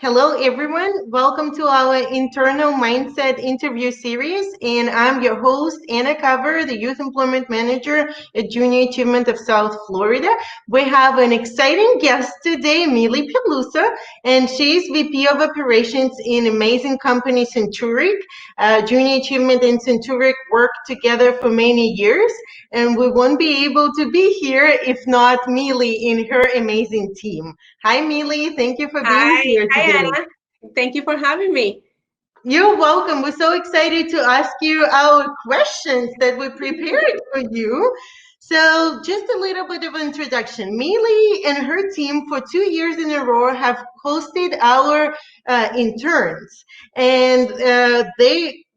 Hello, everyone. Welcome to our internal mindset interview series. And I'm your host, Anna Khaver, the Youth Employment Manager at Junior Achievement of South Florida. We have an exciting guest today, Mili Peluso, and she's VP of Operations in amazing company Centuric. Junior Achievement and Centuric worked together for many years, and we won't be able to be here if not Mili in her amazing team. Hi, Mili. Thank you for being here Hi today. Anna. Thank you for having me. You're welcome. We're so excited to ask you our questions that we prepared for you. So, just a little bit of introduction. Mili and her team for 2 years in a row have hosted our interns, and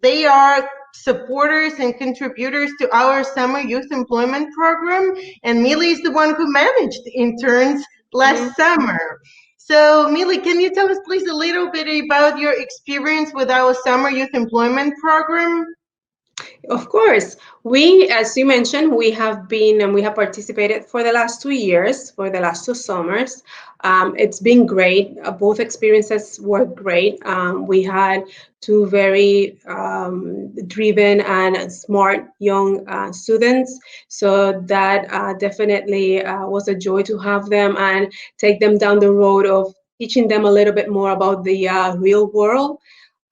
they are supporters and contributors to our summer youth employment program. And Mili is the one who managed interns last summer. So, Mili, can you tell us please a little bit about your experience with our summer youth employment program? Of course, we, as you mentioned, we have been and we have participated for the last 2 years, for the last two summers. It's been great. Both experiences were great. We had two very driven and smart young students. So that definitely was a joy to have them and take them down the road of teaching them a little bit more about the real world.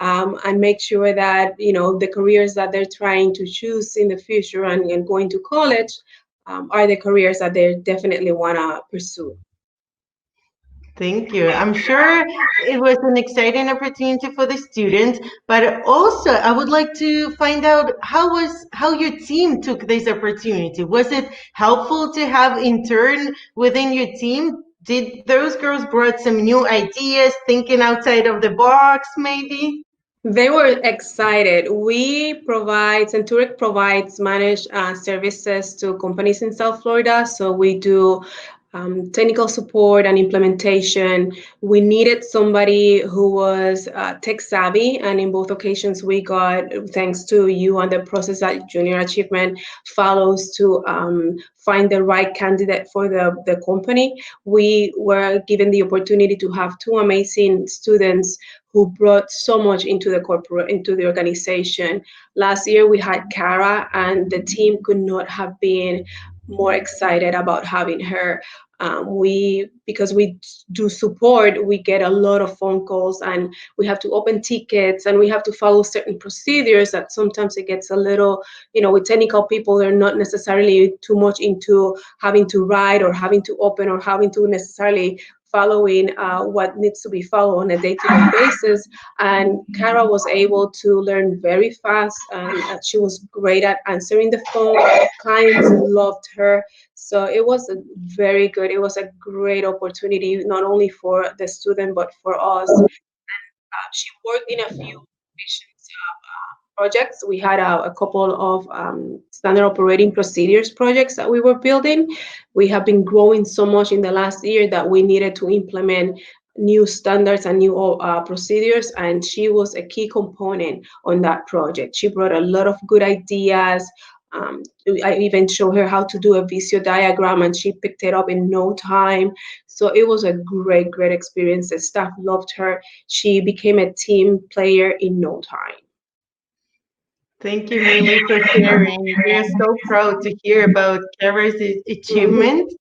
And make sure that the careers that they're trying to choose in the future and going to college are the careers that they definitely want to pursue. Thank you. I'm sure it was an exciting opportunity for the students, but also I would like to find out how your team took this opportunity. Was it helpful to have intern within your team? Did those girls brought some new ideas, thinking outside of the box, maybe? They were excited. Centuric provides managed services to companies in South Florida. So we do technical support and implementation. We needed somebody who was tech savvy, and in both occasions, we got, thanks to you and the process that Junior Achievement follows to find the right candidate for the company. We were given the opportunity to have two amazing students who brought so much into the organization. Last year we had Kara, and the team could not have been more excited about having her. Because we do support, we get a lot of phone calls, and we have to open tickets, and we have to follow certain procedures that sometimes it gets a little, with technical people, they're not necessarily too much into having to write or having to open or having to necessarily following what needs to be followed on a day-to-day basis. And Kara was able to learn very fast, and she was great at answering the phone. Clients loved her. So it was a very good, it was a great opportunity, not only for the student, but for us. She worked in a few missions projects. We had a couple of standard operating procedures projects that we were building. We have been growing so much in the last year that we needed to implement new standards and new procedures, and she was a key component on that project. She brought a lot of good ideas. Um, I even showed her how to do a visio diagram, and she picked it up in no time. So it was a great, great experience. The staff loved her. She became a team player in no time. Thank you, Mili, for sharing. We are so proud to hear about Kara's Mhm. achievement.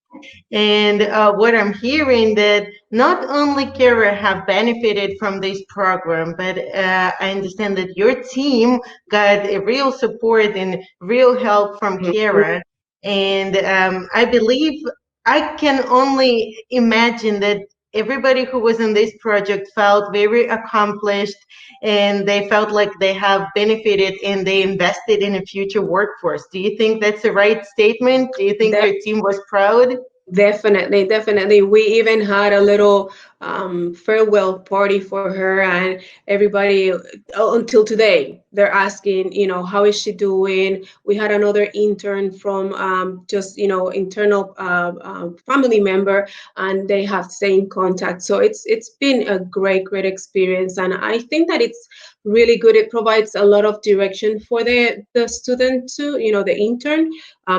And what I'm hearing that not only Kara have benefited from this program, but I understand that your team got a real support and real help from Kara. And I believe I can only imagine that everybody who was in this project felt very accomplished, and they felt like they have benefited and they invested in a future workforce. Do you think that's the right statement? Do you think your team was proud? Definitely, definitely. We even had a little farewell party for her, and everybody, until today, they're asking, how is she doing? We had another intern from just, internal family member, and they have stayed in contact. So it's been a great, great experience, and I think that it's really good. It provides a lot of direction for the student too, the intern.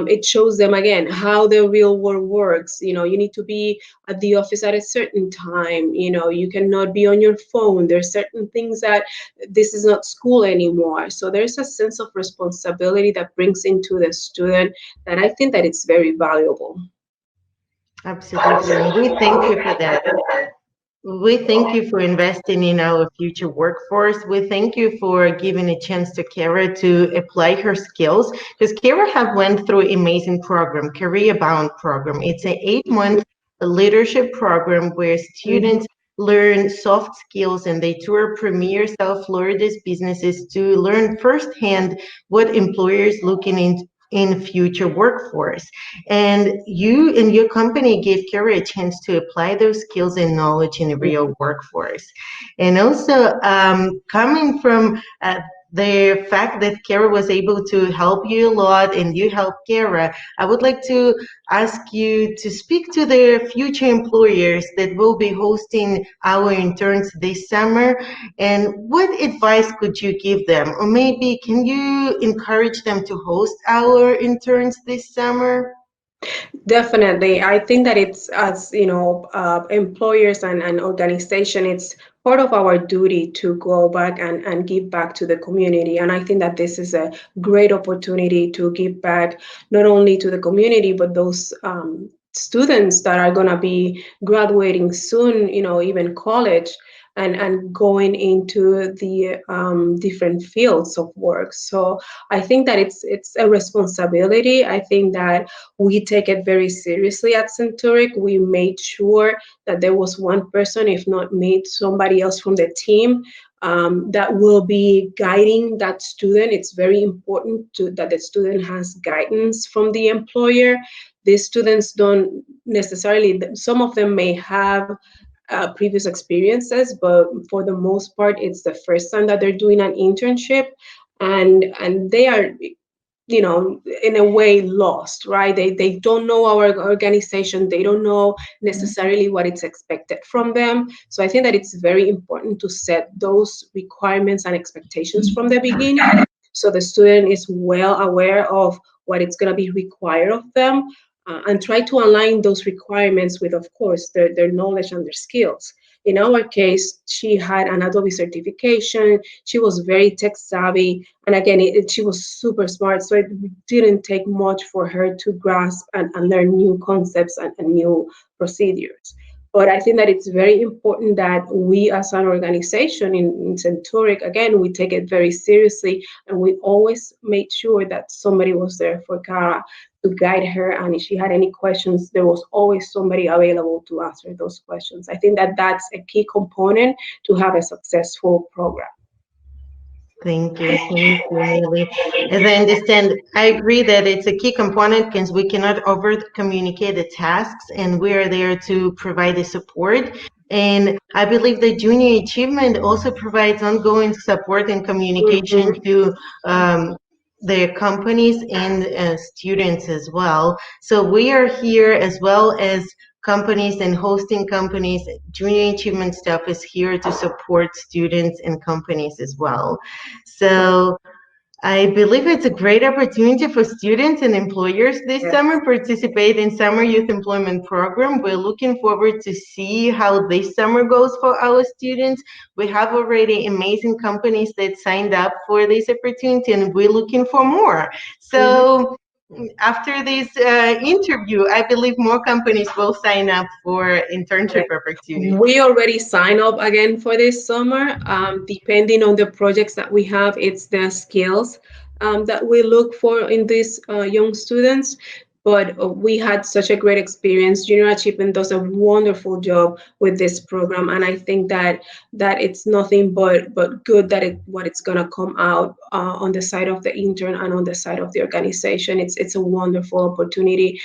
It shows them again how the real world works. You need to be at the office at a certain time. time. You cannot be on your phone. There's certain things that this is not school anymore. So there's a sense of responsibility that brings into the student that I think that it's very valuable. Absolutely. And we thank you for that. We thank you for investing in our future workforce. We thank you for giving a chance to Kara to apply her skills, because Kara have went through amazing program, Career Bound program. It's an 8-month leadership program where students learn soft skills and they tour premier South Florida's businesses to learn firsthand what employers looking in future workforce. And you and your company gave Kara a chance to apply those skills and knowledge in the real workforce. And also, coming from the fact that Kara was able to help you a lot and you helped Kara, I would like to ask you to speak to the future employers that will be hosting our interns this summer. And what advice could you give them? Or maybe can you encourage them to host our interns this summer? Definitely. I think that it's as employers and organization, it's part of our duty to go back and give back to the community. And I think that this is a great opportunity to give back not only to the community, but those students that are going to be graduating soon, even college. And going into the different fields of work. So I think that it's a responsibility. I think that we take it very seriously at Centuric. We made sure that there was one person, if not me, somebody else from the team that will be guiding that student. It's very important that the student has guidance from the employer. These students don't necessarily, some of them may have previous experiences, but for the most part, it's the first time that they're doing an internship, and they are in a way lost, right? They don't know our organization. They don't know necessarily what it's expected from them. So I think that it's very important to set those requirements and expectations from the beginning, so the student is well aware of what it's going to be required of them, and try to align those requirements with, of course, their knowledge and their skills. In our case, she had an Adobe certification. She was very tech savvy. And again, she was super smart. So it didn't take much for her to grasp and learn new concepts and new procedures. But I think that it's very important that we as an organization in Centuric, again, we take it very seriously. And we always made sure that somebody was there for Cara to guide her. And if she had any questions, there was always somebody available to answer those questions. I think that that's a key component to have a successful program. Thank you, Mili. As I understand, I agree that it's a key component because we cannot over communicate the tasks, and we are there to provide the support. And I believe the Junior Achievement also provides ongoing support and communication to the companies and students as well. So we are here as well as companies and hosting companies. Junior Achievement staff is here to support students and companies as well. So I believe it's a great opportunity for students and employers this summer participate in Summer Youth Employment Program. We're looking forward to see how this summer goes for our students. We have already amazing companies that signed up for this opportunity, and we're looking for more. So after this interview, I believe more companies will sign up for internship opportunities. We already signed up again for this summer. Depending on the projects that we have, it's the skills that we look for in these young students. But we had such a great experience. Junior Achievement does a wonderful job with this program, and I think that it's nothing but good that what it's gonna come out on the side of the intern and on the side of the organization. It's a wonderful opportunity.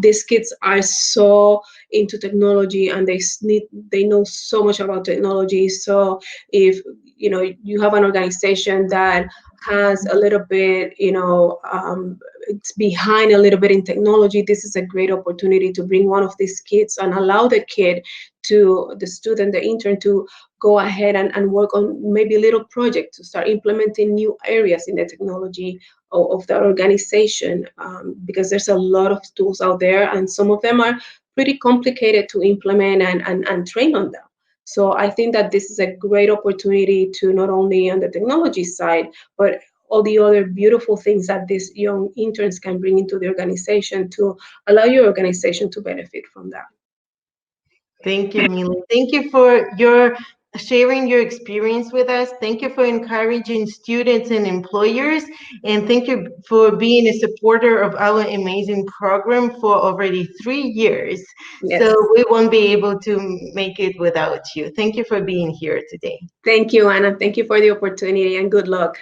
These kids are so into technology, and they know so much about technology. So if you have an organization that has a little bit, it's behind a little bit in technology, this is a great opportunity to bring one of these kids and allow the student, the intern, to go ahead and work on maybe a little project to start implementing new areas in the technology of the organization, because there's a lot of tools out there, and some of them are pretty complicated to implement and train on them. So I think that this is a great opportunity to not only on the technology side, but all the other beautiful things that these young interns can bring into the organization to allow your organization to benefit from that. Thank you, Mili. Thank you for your sharing your experience with us. Thank you for encouraging students and employers. And thank you for being a supporter of our amazing program for already 3 years. Yes. So we won't be able to make it without you. Thank you for being here today. Thank you, Anna. Thank you for the opportunity and good luck.